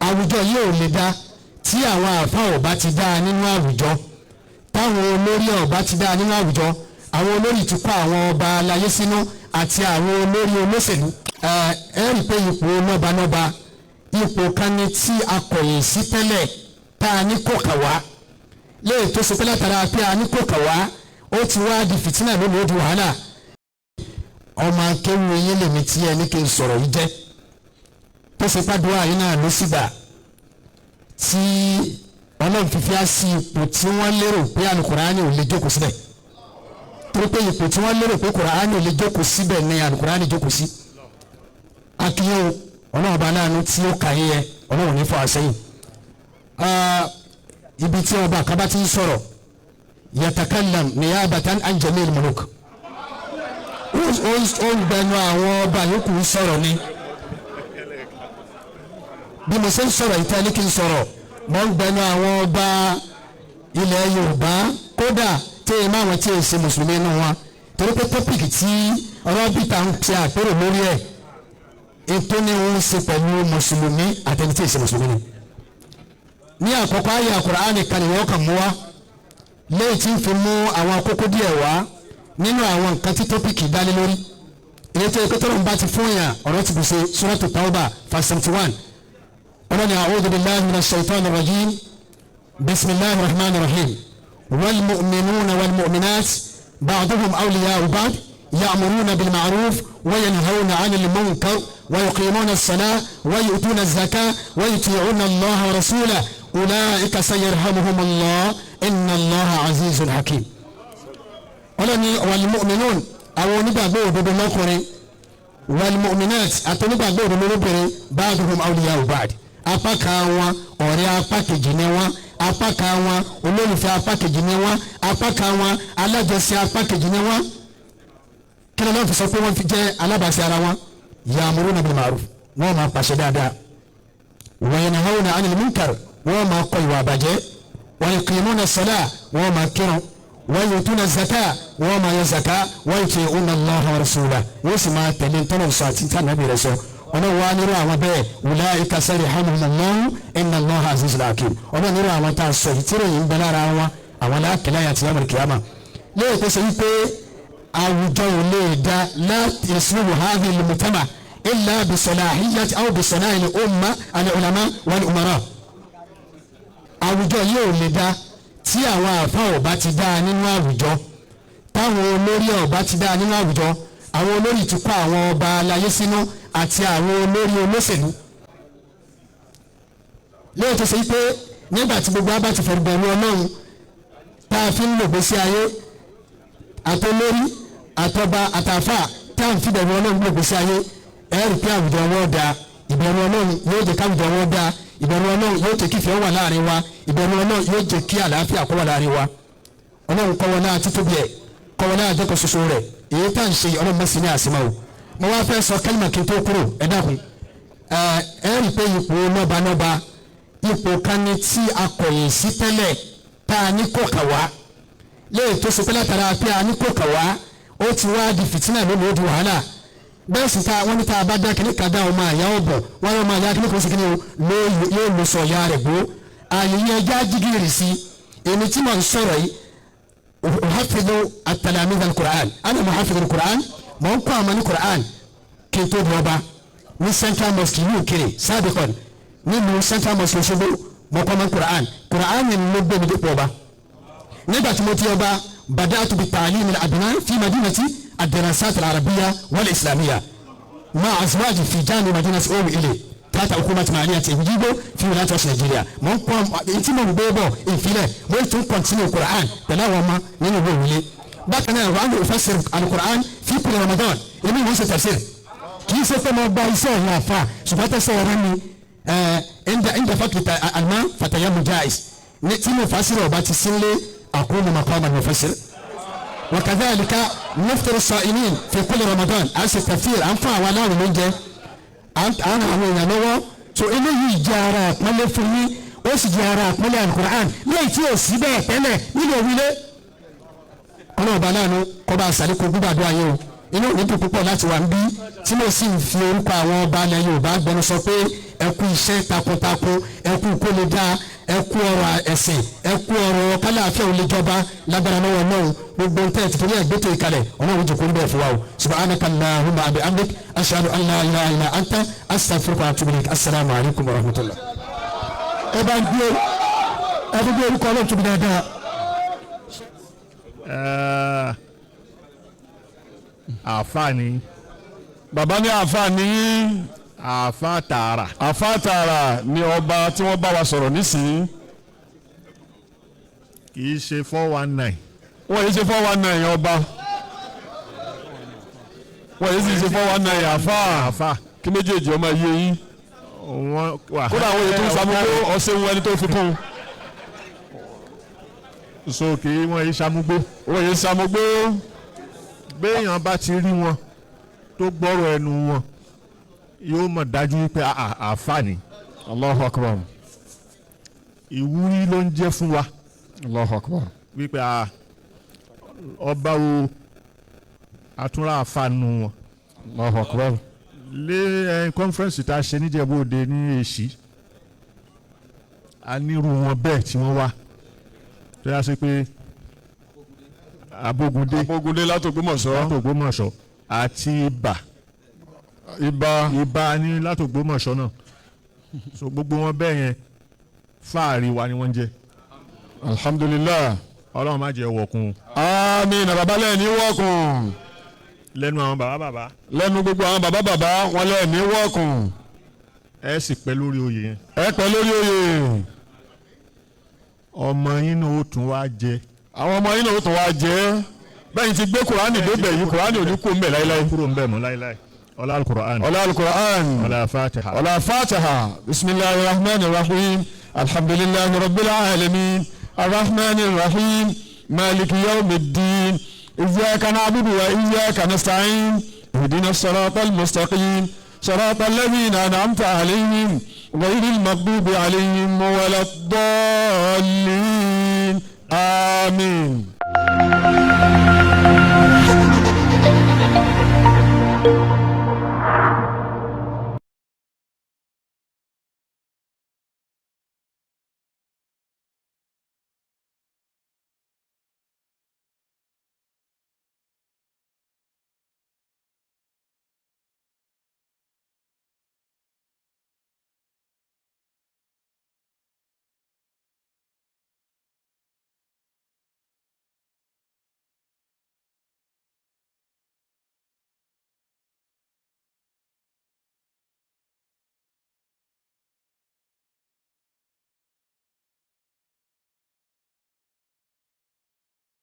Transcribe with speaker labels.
Speaker 1: àwùjọ yìí ò lè dá tí àwọn àfáà ò bá ti dá nínú àwùjọ, táwọn olórí ò bá ti dá nínú àwùjọ, àwọn olórí ti kó àwọn ọba aláyé sínú àti àwọn olórí olóṣèlú. ẹ rí i pé ipò nọ́banọ́ba ipò kan ní tí a kọ̀yìn sí tẹ́lẹ̀ tá a ní kò kà wá léè tó ṣe pé látara pé a ní kò kà wá ó ti wá di fìtínà lónìí ó di wàhálà. ọmọ akéwì yín lèmi tí ẹ ní kí n sọ̀rọ̀ yìí jẹ́ tó ṣe pàdúrà yìí náà ló sì gbà tí ọlọ́run fífi á sí ipò tí wọ́n lérò pé àlùkùránì ò lè jókòó síbẹ̀, torí pé ipò tí wọ́n lérò pé kùránì ò lè jókòó síbẹ̀ ní àlùkùránì jókòó sí. akínyẹ̀wò ọlọ́run bá láàánú tí ó kà yẹ ọlọ́run ní fọ́ àṣẹyìn. ibi tí ọba àkàbá ti ń sọ̀rọ̀ yatakallam niyabatan an jamil muluk, ó ń gbẹnu àwọn ọba yòókù sọ̀rọ̀ ni. bí mo ṣe ń sọ̀rọ̀ ìta ní kí n sọ̀rọ̀ mo ń gbẹnu àwọn ọba ilẹ̀ Yorùbá, kódà tí ẹ máa wọn tí ẹ ṣe mùsùlùmí nínú wọn, torí pé tọ́pìkì tí Rabita ń ṣe àpérò lórí ẹ̀ ètò ni wọ́n ń ṣe pẹ̀lú mùsùlùmí àtẹni tí ẹ ṣe mùsùlùmí ni. ní àkọ́kọ́ ayé Al-Qur'ani kan ni wọ́n kàn mú wá lẹ́yìn tí ń fi mú àwọn kókó díẹ̀ wá nínú àwọn nǹkan tí tọ́pìkì dálé lórí. èyí tó yẹ kó tọ́lọ́mù bá ti fún yàn ọ̀rọ̀ ti bùṣe Suratu Tawbah verse 71. قلنا أعوذ بالله من الشيطان الرجيم بسم الله الرحمن الرحيم والمؤمنون والمؤمنات بعضهم أولياء بعض يأمرون بالمعروف وينهون عن المنكر ويقيمون الصلاة ويؤتون الزكاة ويطيعون الله ورسوله أولئك سيرحمهم الله إن الله عزيز حكيم. قلنا والمؤمنون أو نبغوا بالمقر والمؤمنات أتنبغوا بالمقر بعضهم أولياء بعض. apá kan wọn ọ̀rẹ́ apá kejì ni wọn, apá kan wọn olólùfẹ́ apá kejì ni wọn, apá kan wọn alájọṣe apá kejì ni wọn. kí ló ń fi sọ pé wọ́n fi jẹ́ alábàáṣe ara wọn? ya'muruna bil ma'ruf, wọ́n máa pàṣẹ dáadáa, wa yanhauna 'anil munkar, wọ́n máa kọ̀ ìwà àbàjẹ́, wa yuqimuna as-salah, wọ́n máa kírun, wa yu'tuna az-zakah, wọ́n máa yọ zaka, wa yuti'una Allaha wa rasulahu, wọ́n sì máa tẹ̀lé tọ́lọ̀ sọ àti tí ànábì rẹ̀ sọ. ọ̀nà wa nírú àwọn bẹ́ẹ̀ ulaika sayarhamuhumullahu inna Allaha azizun hakim. ọ̀nà nírú àwọn tá a sọ yìí tí ròyìn ń bẹ lára wọn àwọn aláàkẹ́lẹ́ àti yawmal qiyamah. lẹ́yìn tó ṣe wípé àwùjọ ò lè dá la yasluhu hadhihi al-mujtama illa bi salahiyyati aw bi sana'i al-umma al-ulama wal-umara. àwùjọ yìí ò lè dá tí àwọn àfa ò bá ti dá nínú àwùjọ, táwọn olórí ò bá ti dá nínú àwùjọ, àwọn olórí ti kó àwọn ọba aláyé sínú àti àwọn olórí olóṣèlú. lẹ́yìn tó ṣe pé nígbà tí gbogbo abá ti fẹ́ bẹ̀rù Ọlọ́run tá a fi ń lò gbèsè ayé àtolórí àtọba àtàfà tá a fi bẹ̀rù Ọlọ́run lò gbèsè ayé, ẹ rí pé àwùjọ wọn da. ìbẹ̀rù Ọlọ́run yóò jẹ́ káwùjọ wọn da, ìbẹ̀rù Ọlọ́run yóò jẹ́ kí ìfẹ́ wà láàrin wa, ìbẹ̀rù Ọlọ́run yóò jẹ́ kí àlàáfíà kó wà láàrin wa. Ọlọ́run kọ́ wọn náà títóbi ẹ̀, kọ́ wọn náà jẹ́kọ̀ ṣoṣo rẹ̀, èyí tá à ń ṣe Ọlọ́run mọ́sí ní àsìmọ́ o. mo wá fẹ́ sọ kẹ́lìmà kí n tó kúrò ẹ dákun. ẹ rí i pé ipò nọ́banọ́ba ipò kan ní tí a kọ̀yìn sí tẹ́lẹ̀ tá a ní kò kà wá léè tó ṣe pé látara pé a ní kò kà wá ó ti wá di fìtínà lónìí ó di wàhálà. bẹ́ẹ̀ sì wọ́n ní tá a bá dá kíní kan dá ọmọ àyà ọ̀bọ̀ wọ́n ní ọmọ àyà kíní kan sí kíní yóò lọ sọ ìyá rẹ̀ gbó. àyè yẹn já jígìrì sí èmi tí mo ń sọ̀rọ̀ yìí uhafidhu at-talamidh al-Qur'an, ana muhafidh al-Qur'an, mo ń kọ́ àmọ́ ní Qur'an kí n tó di ọba ní Central Mosque ní Òkèrè sábìkọ́n nílùú Central Mosque Òṣogbo mo kọ́ àmọ́ Qur'an ni mo gbé mi dípò ọba. nígbà tí mo ti ọba bada'tu bi-ta'lim al-abna fi madinati ad-dirasat al-arabiyya wal-islamiyya ma'a azwaji fi jami madinati Owu Ile tata hukumati maliyati Ijigo fi wilayati West Nigeria. mo ń kọ́ tí mo gbé bọ̀ ìfilẹ̀ mo tún continue Qur'an pẹ̀lú àwọn ọmọ nínú ìwé òwúlé. bákan náà wàá lè fẹsẹ̀ al-Qur'an fi kulli Ramadan èmi wọ́n ṣe tafsir kì í ṣe pé mo gba iṣẹ́ ìyá àfa ṣùgbọ́n tẹ̀sẹ̀ ọ̀rẹ́ mi ẹ̀ńdà fàkìtà àlmá fàtàyàmù jáìs tí mo fásirò ọba ti sílé àkóónù maqama al-mufassir. wa kadhalika nuftiru as-sa'imin fi kulli Ramadan à ń ṣe tafsir à ń fún àwọn aláwọ̀ lóúnjẹ à ń àwọn èèyàn lọ́wọ́. so eléyìí jẹ́ ara àpọ́nlé fún yín ó sì jẹ́ ara àpọ́nlé al-Qur'an lẹ́yìn tí ò sí bẹ́ẹ̀ tẹ́lẹ̀ nínú òwúlé. ọlọ́ọ̀bá náà kọ́ bá àṣàlékún gbígbàdúrà yẹn o inú mi dùn púpọ̀ láti wà níbí tí mo sì ń fi orúkọ àwọn ọba ilẹ̀ Yorùbá gbẹnu sọ pé ẹ kú iṣẹ́ takuntakun ẹ kú kólódà ẹ kú ọ̀rọ̀ ẹ̀sìn ẹ kú ọ̀rọ̀ kálàáfíà olùjọba lágbára lọ́wọ́ náà gbogbo ntẹ tìtúrí ẹgbẹtọ ìkàlẹ̀ Ọlọ́run jòkó níbẹ̀ fún wa o subhanaka allahumma abi amdik ashhadu an la ilaha illa anta astaghfiruka wa atubu ilaik assalamu alaikum wa rahmatullah. ẹ bá ń gbé ẹ fi gbé orúkọ Ọlọ́run tóbi dáadáa.
Speaker 2: àfààní
Speaker 3: bàbá ní àfààní
Speaker 2: àfàtàrà
Speaker 3: àfàtàrà ni ọba tí wọ́n bá wa sọ̀rọ̀ nísìnyí.
Speaker 2: kì í ṣe 419.
Speaker 3: wọ́n yìí ṣe 419 ọba wọ́n yìí sì ṣe 419 àfà kí méjèèjì ọmọ yé yín. kódà àwọn ètò ìsàmúgbó ọ̀sẹ̀ wọn ẹni tó fi kún un.
Speaker 2: sókè wọ́n yìí ṣàmúgbó.
Speaker 3: wọ́n yìí ṣàmúgbó.
Speaker 2: béèyàn bá ti rí wọn tó gbọ́rọ̀ ẹnu wọn yóò mọ̀ dájú wípé àfààní.
Speaker 3: Allahu akbar.
Speaker 2: ìwúrí ló ń jẹ́ fún wa.
Speaker 3: Allahu akbar.
Speaker 2: wípé ọba wo àtúnrà àfààní wọn.
Speaker 3: Allahu akbar.
Speaker 2: lé kọ́nfẹ́rẹ́nsì tá a ṣe níjẹ̀bú-Òde ní Èṣí a nírú wọn bẹ́ẹ̀ tí wọ́n wá tó yá sí pé Abógundé látògbómọ̀ṣọ́ àti Ìbà ní látògbómọ̀ṣọ́ náà so gbogbo wọn bẹ́ẹ̀ yẹn fáàrí wa ni wọ́n jẹ́.
Speaker 3: alhamdulillah.
Speaker 2: Ọlọ́run má jẹ́ wọ̀kun.
Speaker 3: àmín bàbá lẹ́ẹ̀ ní wọ̀kun.
Speaker 2: lẹ́nu àwọn bàbá.
Speaker 3: lẹ́nu gbogbo àwọn bàbá wọn lẹ́ẹ̀ ní wọ̀kun.
Speaker 2: ẹ sì pẹ́ lórí oyè yẹn.
Speaker 3: ẹ pẹ́ lórí oyè.
Speaker 2: ọmọ yín náà ó tún wá jẹ.
Speaker 3: àwọn ọmọ yín náà ó tún wá jẹ. bẹ́ẹ̀ ti gbé kùránì débẹ̀ yìí kùránì ò ní kú mbẹ̀ láíláí.
Speaker 2: kúrò mbẹ̀ mọ́ láíláí. ọlá alukur'an. ọlá fatiha.
Speaker 3: ọlá fatiha. bisimilahi rahman rahim alhamdulilahi rabbil alamin arrahman rahim maliki yawmiddin iyyaka na'budu wa iyyaka nasta'in ihdina as-siratal mustaqim siratal ladhina an'amta alayhim ghayril maghdubi alayhim waladdallin. آمين.